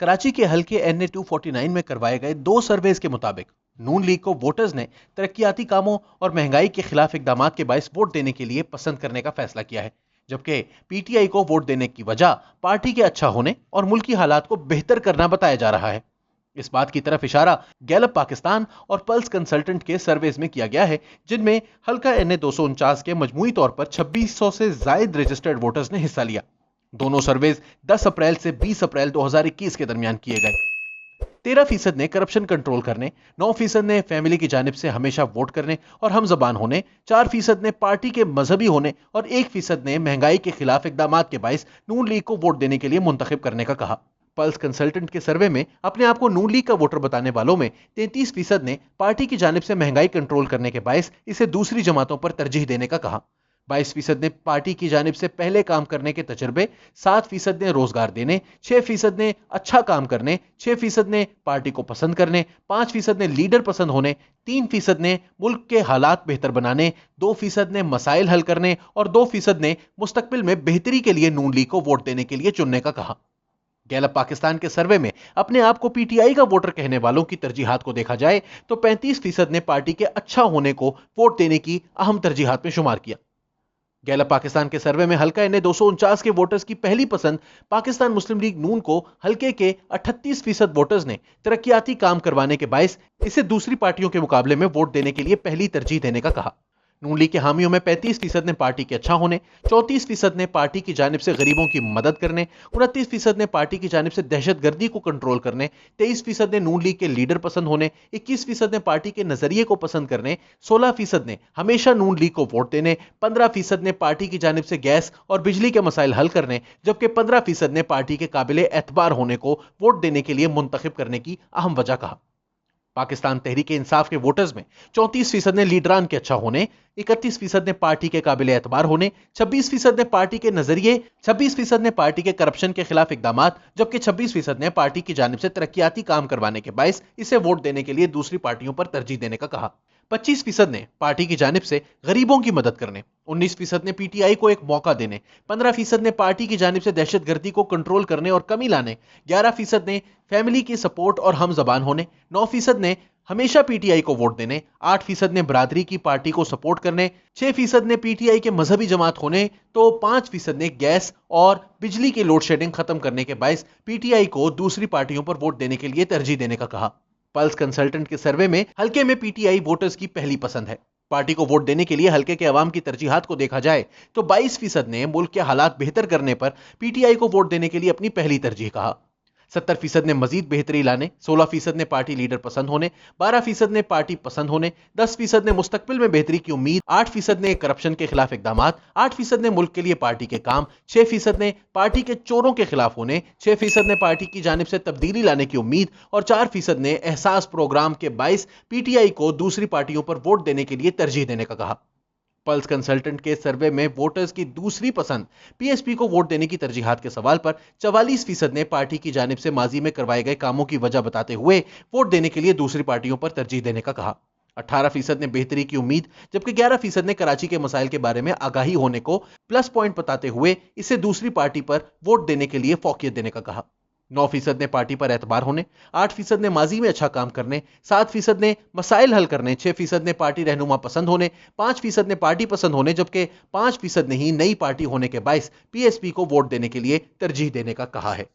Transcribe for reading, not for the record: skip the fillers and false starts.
कराची के हल्के NA 249 में करवाए गए 2 सर्वेज के मुताबिक नून लीग को वोटर्स ने तरक्याती कामों और महंगाई के खिलाफ इकदामात के बायस वोट देने के लिए पसंद करने का फैसला किया है, जबकि PTI को वोट देने की वजह पार्टी के अच्छा होने और मुल्की हालात को बेहतर करना बताया जा रहा है। इस बात की तरफ इशारा गैलप पाकिस्तान और पल्स कंसल्टेंट के सर्वेज में किया गया है, जिनमें हल्का NA 249 के मजमूई तौर पर 2600 से जायद रजिस्टर्ड वोटर्स ने हिस्सा लिया। दोनों सर्वेज 10 अप्रैल से 20 अप्रैल 2021 के दरमियान किए गए। 13% ने करप्शन कंट्रोल करने, 9% ने फैमिली की जानिब से हमेशा वोट करने और हम जबान होने, 4% ने पार्टी के मजहबी होने और 1% ने महंगाई के खिलाफ इकदामात के बायस नून लीग को वोट देने के लिए मुंतखब करने का कहा। पल्स कंसल्टेंट के सर्वे में अपने आप को नून लीग का वोटर बताने वालों में 33% ने पार्टी की जानिब से महंगाई कंट्रोल करने के बायस इसे दूसरी जमातों पर तरजीह देने का कहा। 22% ने पार्टी की जानिब से पहले काम करने के तजर्बे, 7% ने रोजगार देने, 6% ने अच्छा काम करने, 6% ने पार्टी को पसंद करने, 5% ने लीडर पसंद होने, 3% ने मुल्क के हालात बेहतर बनाने, 2% ने मसाइल हल करने और 2% ने मुस्तकबिल में बेहतरी के लिए नून लीग को वोट देने के लिए चुनने का कहा। गैलप पाकिस्तान के सर्वे में अपने आप को PTI का वोटर कहने वालों की तरजीहात को देखा जाए तो 35% ने पार्टी के अच्छा होने को वोट देने की अहम तरजीहात में शुमार किया। गैलप पाकिस्तान के सर्वे में हल्का NA 249 के वोटर्स की पहली पसंद पाकिस्तान मुस्लिम लीग नून को हल्के के 38% वोटर्स ने तरक्याती काम करवाने के बायस इसे दूसरी पार्टियों के मुकाबले में वोट देने के लिए पहली तरजीह देने का कहा। नून लीग के हामियों में 35% ने पार्टी के अच्छा होने, 34% ने पार्टी की जानिब से गरीबों की मदद करने, 29% ने पार्टी की जानिब से दहशतगर्दी को कंट्रोल करने, 23% ने नून लीग के लीडर पसंद होने, 21% ने पार्टी के नजरिए को पसंद करने, 16% ने हमेशा नून लीग को वोट देने, 15% ने पार्टी की जानिब से गैस और बिजली के मसाइल हल करने, जबकि 15% ने पार्टी के काबिल एतबार होने को वोट देने के लिए मुंतखब करने की अहम वजह कहा। पाकिस्तान तहरीक इंसाफ के वोटर्स में 34% ने लीडरान के अच्छा होने, 31% ने पार्टी के काबिल एतबार होने, 26% ने पार्टी के नजरिए, 26% ने पार्टी के करप्शन के खिलाफ इकदामात, जबकि 26% ने पार्टी की जानिब से तरक्याती काम करवाने के बायस इसे वोट देने के लिए दूसरी पार्टियों पर तरजीह देने का कहा। 25% ने पार्टी की जानिब से गरीबों की मदद करने, 19% ने PTI को एक मौका देने, 15% ने पार्टी की जानिब से दहशतगर्दी को कंट्रोल करने और कमी लाने, 11% ने फैमिली की सपोर्ट और हम जबान होने, 9% ने हमेशा PTI को वोट देने, 8% ने बरादरी की पार्टी को सपोर्ट करने, 6% ने PTI के मजहबी जमात होने, तो 5% ने गैस और बिजली की लोड शेडिंग खत्म करने के बायस PTI को दूसरी पार्टियों पर वोट देने के लिए तरजीह देने का कहा। पल्स कंसल्टेंट के सर्वे में हल्के में PTI वोटर्स की पहली पसंद है। पार्टी को वोट देने के लिए हल्के के अवाम की तरजीहात को देखा जाए तो 22% ने मुल्क के हालात बेहतर करने पर PTI को वोट देने के लिए अपनी पहली तरजीह कहा। 70% ने मजीद बेहतरी लाने, 16% ने पार्टी लीडर पसंद होने, 12% ने पार्टी पसंद होने, 10% ने मुस्तकबिल में बेहतरी की उम्मीद, 8% ने करप्शन के खिलाफ इकदामात, 8% ने मुल्क के लिए पार्टी के काम, 6% ने पार्टी के चोरों के खिलाफ होने, 6% ने पार्टी की जानिब से तब्दीली लाने की उम्मीद और 4% ने एहसास प्रोग्राम के बायस PTI को दूसरी पार्टियों पर वोट देने के लिए तरजीह देने का कहा। पल्स कंसल्टेंट के सर्वे में वोटर्स की दूसरी पसंद PSP को वोट देने की तरजीहात के सवाल पर 44% ने पार्टी की जानिब से माजी में करवाए गए कामों की वजह बताते हुए वोट देने के लिए दूसरी पार्टियों पर तरजीह देने का कहा। 18% ने बेहतरी की उम्मीद, जबकि 11% ने कराची के मसाइल के बारे में आगाही होने को प्लस पॉइंट बताते हुए इसे दूसरी पार्टी पर वोट देने के लिए फौकियत देने का कहा। 9% ने पार्टी पर एतबार होने, 8% ने माजी में अच्छा काम करने, 7% ने मसाइल हल करने, 6% ने पार्टी रहनुमा पसंद होने, 5% ने पार्टी पसंद होने, जबकि 5% ने ही नई पार्टी होने के बायस PSP को वोट देने के लिए तरजीह देने का कहा है।